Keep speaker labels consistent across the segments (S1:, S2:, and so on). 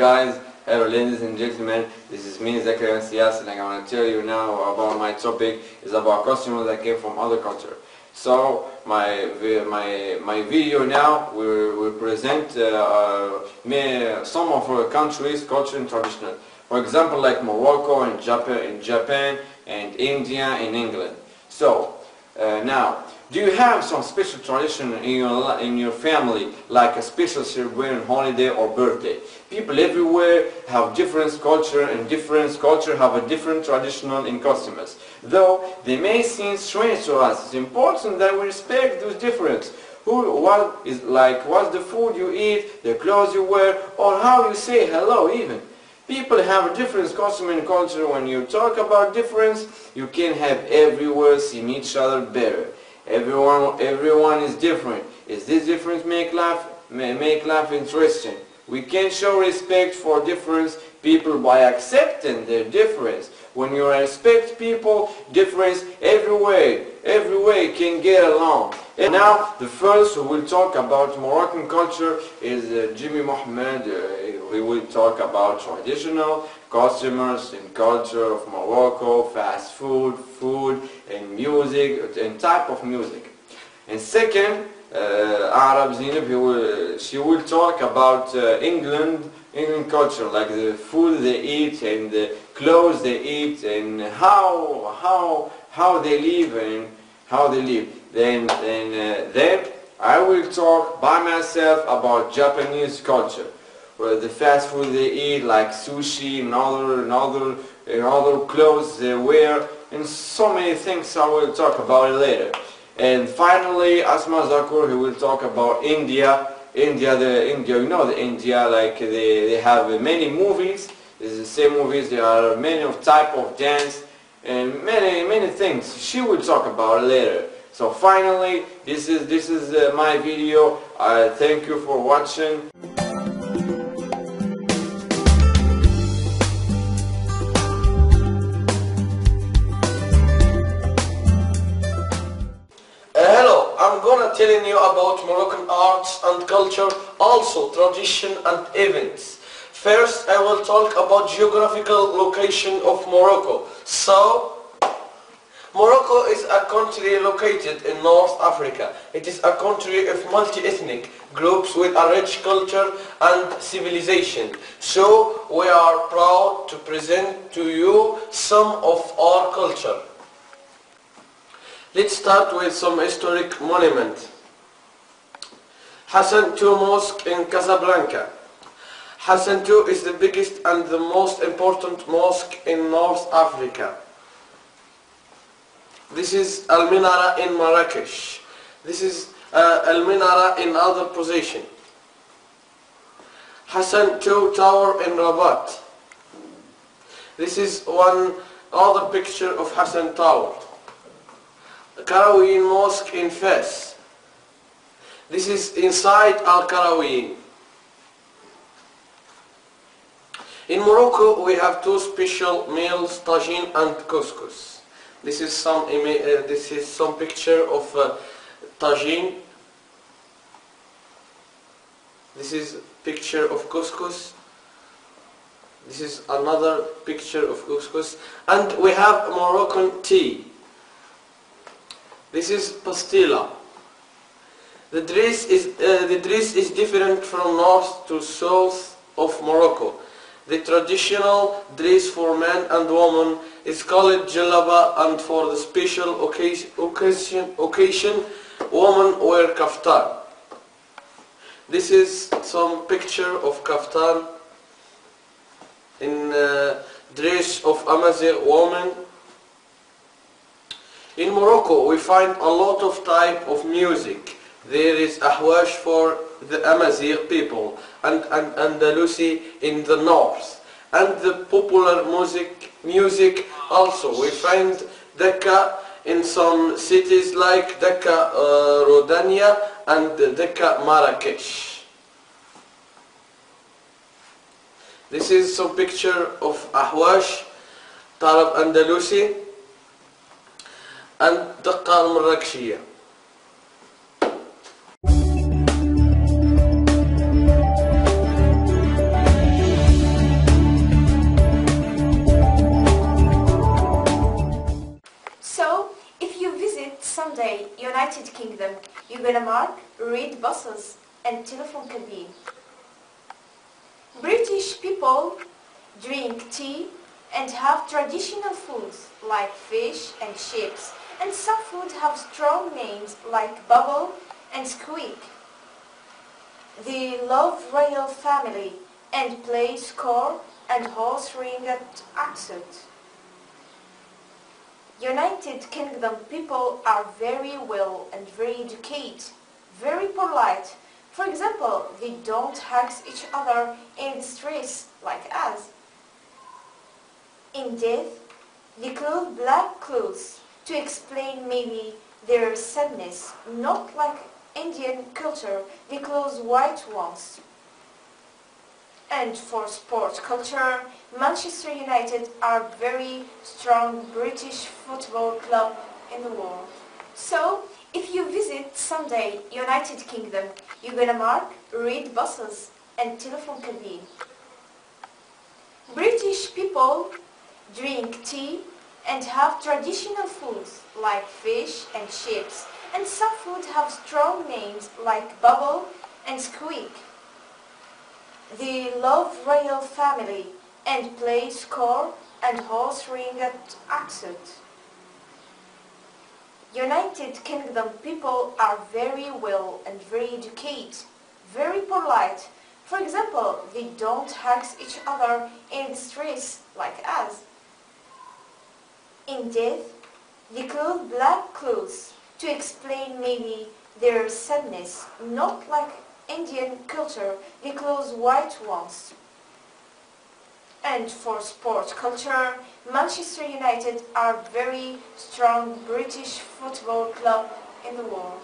S1: guys, hello ladies and gentlemen, this is me Zekriyaء, and I'm going to tell you now about my topic is about customers that came from other culture. So my video now will present some of our countries' culture and traditional. For example, like Morocco and Japan and India and England. So now, do you have some special tradition in your family, like a special celebration, holiday or birthday? People everywhere have different culture, and different culture have a different traditional and customs. Though they may seem strange to us, it's important that we respect those differences. What's the food you eat, the clothes you wear, or how you say hello even. People have a different custom and culture. When you talk about difference, you can have everywhere see each other better. Everyone is different. Is this difference make life interesting? We can show respect for different people by accepting their difference. When you respect people, difference everywhere can get along. And now the first who will talk about Moroccan culture is Wajémí محمد. He will talk about traditional customers and culture of Morocco, fast food, and music, and type of music. And second, واعراب Zeyinb, she will talk about England culture, like the food they eat and the clothes they eat and how they live and how they live. Then I will talk by myself about Japanese culture, where the fast food they eat, like sushi and other clothes they wear, and so many things. I will talk about it later. And finally, Asma Zakur, who will talk about India. India, you know the India, like they have many movies. It's the same movies. There are many type of dance and many things. She will talk about it later. So finally, this is my video. Thank you for watching.
S2: Hello, I'm gonna telling you about Moroccan arts and culture, also tradition and events. First, I will talk about geographical location of Morocco. So, Morocco is a country located in North Africa. It is a country of multi-ethnic groups with a rich culture and civilization. So, we are proud to present to you some of our culture. Let's start with some historic monument. Hassan II Mosque in Casablanca. Hassan II is the biggest and the most important mosque in North Africa. This is Al-Minara in Marrakesh. This is Al-Minara in other position. Hassan II Tower in Rabat. This is one other picture of Hassan Tower. Qarawiyyin Mosque in Fes. This is inside Al-Qarawiyyin. In Morocco we have two special meals, tagine and couscous. This is some picture of tagine. This is picture of couscous. This is another picture of couscous. And we have Moroccan tea. This is pastilla. The dress is different from north to south of Morocco. The traditional dress for men and women is called jalaba, and for the special occasion women wear kaftan. This is some picture of kaftan in dress of Amazigh women. In Morocco we find a lot of type of music. There is ahwash for the Amazigh people and Andalusi in the north. And the popular music also. We find Dakka in some cities like Dakka Rodania and Dakka Marrakesh. This is some picture of ahwash, Tarab Andalusi and Dakka al-Marrakeshiyya.
S3: United Kingdom, you're gonna mark red buses and telephone cabine. British people drink tea and have traditional foods like fish and chips, and some food have strong names like bubble and squeak. They love royal family and play score and horse ringed accent. United Kingdom people are very well and very educated, very polite. For example, they don't hug each other in the streets like us. In death, they clothe black clothes to explain maybe their sadness, not like Indian culture, they clothe white ones. And for sport culture, Manchester United are very strong British football club in the world. So, if you visit someday United Kingdom, you're gonna mark red buses and telephone cabine. British people drink tea and have traditional foods like fish and chips, and some food have strong names like bubble and squeak. They love royal family and play score and horse ringed accent. United Kingdom people are very well and very educated, very polite. For example, they don't hug each other in the streets like us. In death, they clothe black clothes to explain maybe their sadness, not like Indian culture, they clothe white ones. And for sport culture, Manchester United are very strong British football club in the world.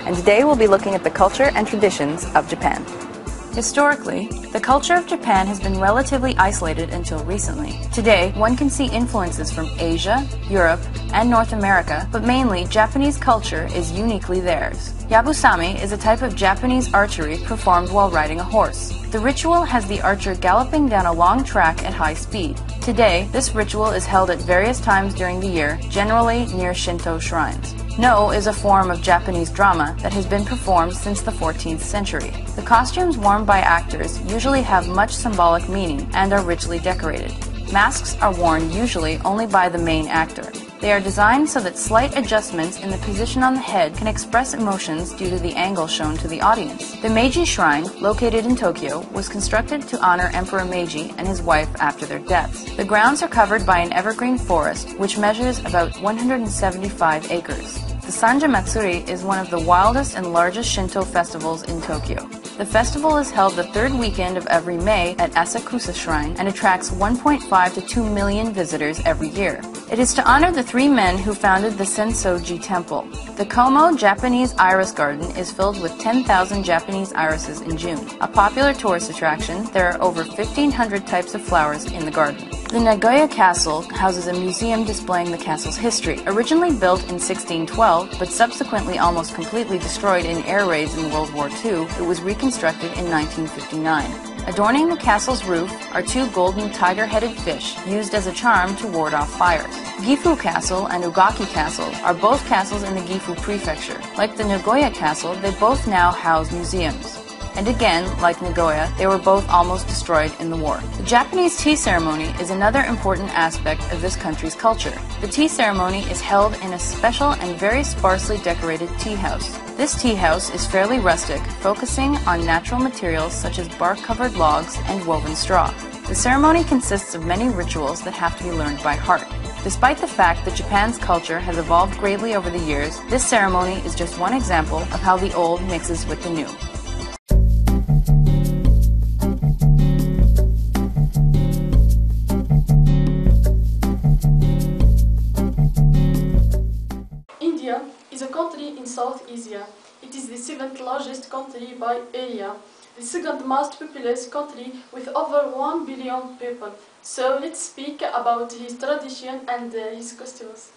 S4: And today we'll be looking at the culture and traditions of Japan. Historically, the culture of Japan has been relatively isolated until recently. Today, one can see influences from Asia, Europe, and North America, but mainly Japanese culture is uniquely theirs. Yabusame is a type of Japanese archery performed while riding a horse. The ritual has the archer galloping down a long track at high speed. Today, this ritual is held at various times during the year, generally near Shinto shrines. No is a form of Japanese drama that has been performed since the 14th century. The costumes worn by actors usually have much symbolic meaning and are richly decorated. Masks are worn usually only by the main actor. They are designed so that slight adjustments in the position on the head can express emotions due to the angle shown to the audience. The Meiji Shrine, located in Tokyo, was constructed to honor Emperor Meiji and his wife after their deaths. The grounds are covered by an evergreen forest, which measures about 175 acres. The Sanja Matsuri is one of the wildest and largest Shinto festivals in Tokyo. The festival is held the third weekend of every May at Asakusa Shrine and attracts 1.5 to 2 million visitors every year. It is to honor the three men who founded the Sensoji Temple. The Como Japanese Iris Garden is filled with 10,000 Japanese irises in June. A popular tourist attraction, there are over 1,500 types of flowers in the garden. The Nagoya Castle houses a museum displaying the castle's history. Originally built in 1612, but subsequently almost completely destroyed in air raids in World War II, it was reconstructed in 1959. Adorning the castle's roof are two golden tiger-headed fish used as a charm to ward off fires. Gifu Castle and Ugaki Castle are both castles in the Gifu Prefecture. Like the Nagoya Castle, they both now house museums. And again, like Nagoya, they were both almost destroyed in the war. The Japanese tea ceremony is another important aspect of this country's culture. The tea ceremony is held in a special and very sparsely decorated tea house. This tea house is fairly rustic, focusing on natural materials such as bark-covered logs and woven straw. The ceremony consists of many rituals that have to be learned by heart. Despite the fact that Japan's culture has evolved greatly over the years, this ceremony is just one example of how the old mixes with the new.
S5: India is a country in South Asia. It is the seventh largest country by area, the second most populous country with over 1 billion people. So let's speak about his tradition and his customs.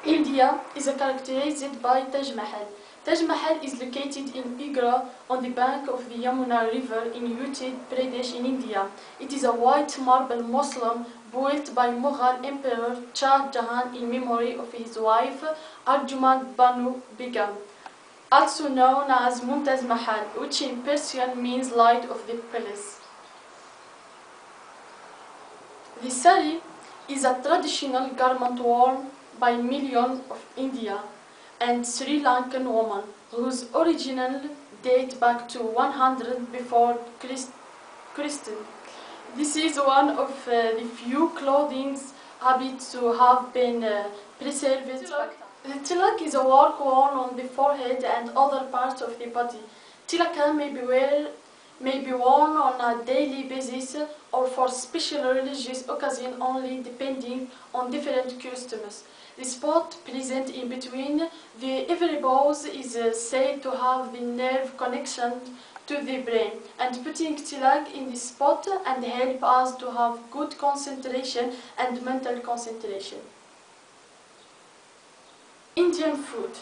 S5: India is characterized by Taj Mahal. Taj Mahal is located in Agra on the bank of the Yamuna River in Uttar Pradesh in India. It is a white marble mausoleum built by Mughal Emperor Shah Jahan in memory of his wife Arjuman Banu Begum, also known as Mumtaz Mahal, which in Persian means light of the palace. The sari is a traditional garment worn by millions of India and Sri Lankan women, whose original date back to 100 before Christ. This is one of the few clothing habits to have been preserved. The tilak is a work worn on the forehead and other parts of the body. Tilaka may be worn on a daily basis or for special religious occasion only, depending on different customs. The spot present in between the eyebrows is said to have the nerve connection to the brain, and putting tilak in this spot and help us to have good concentration and mental concentration. Indian food.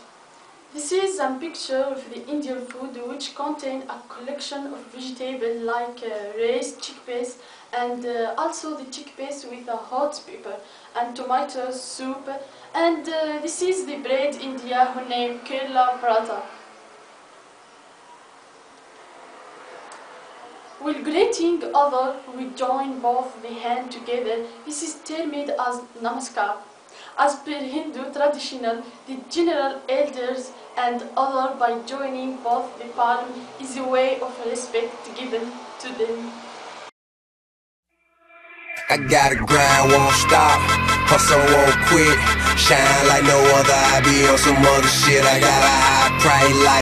S5: This is a picture of the Indian food, which contains a collection of vegetables like rice, chickpeas, and also the chickpeas with a hot pepper and tomato soup. And this is the bread India who named Kerala Paratha. While greeting others, we join both the hands together. This is termed as Namaskar. As per Hindu traditional, the general elders and others by joining both the palm is a way of respect given to them.
S6: I gotta grind, won't stop, hustle, won't quit, shine like no other, I be on some other shit, I got a high price like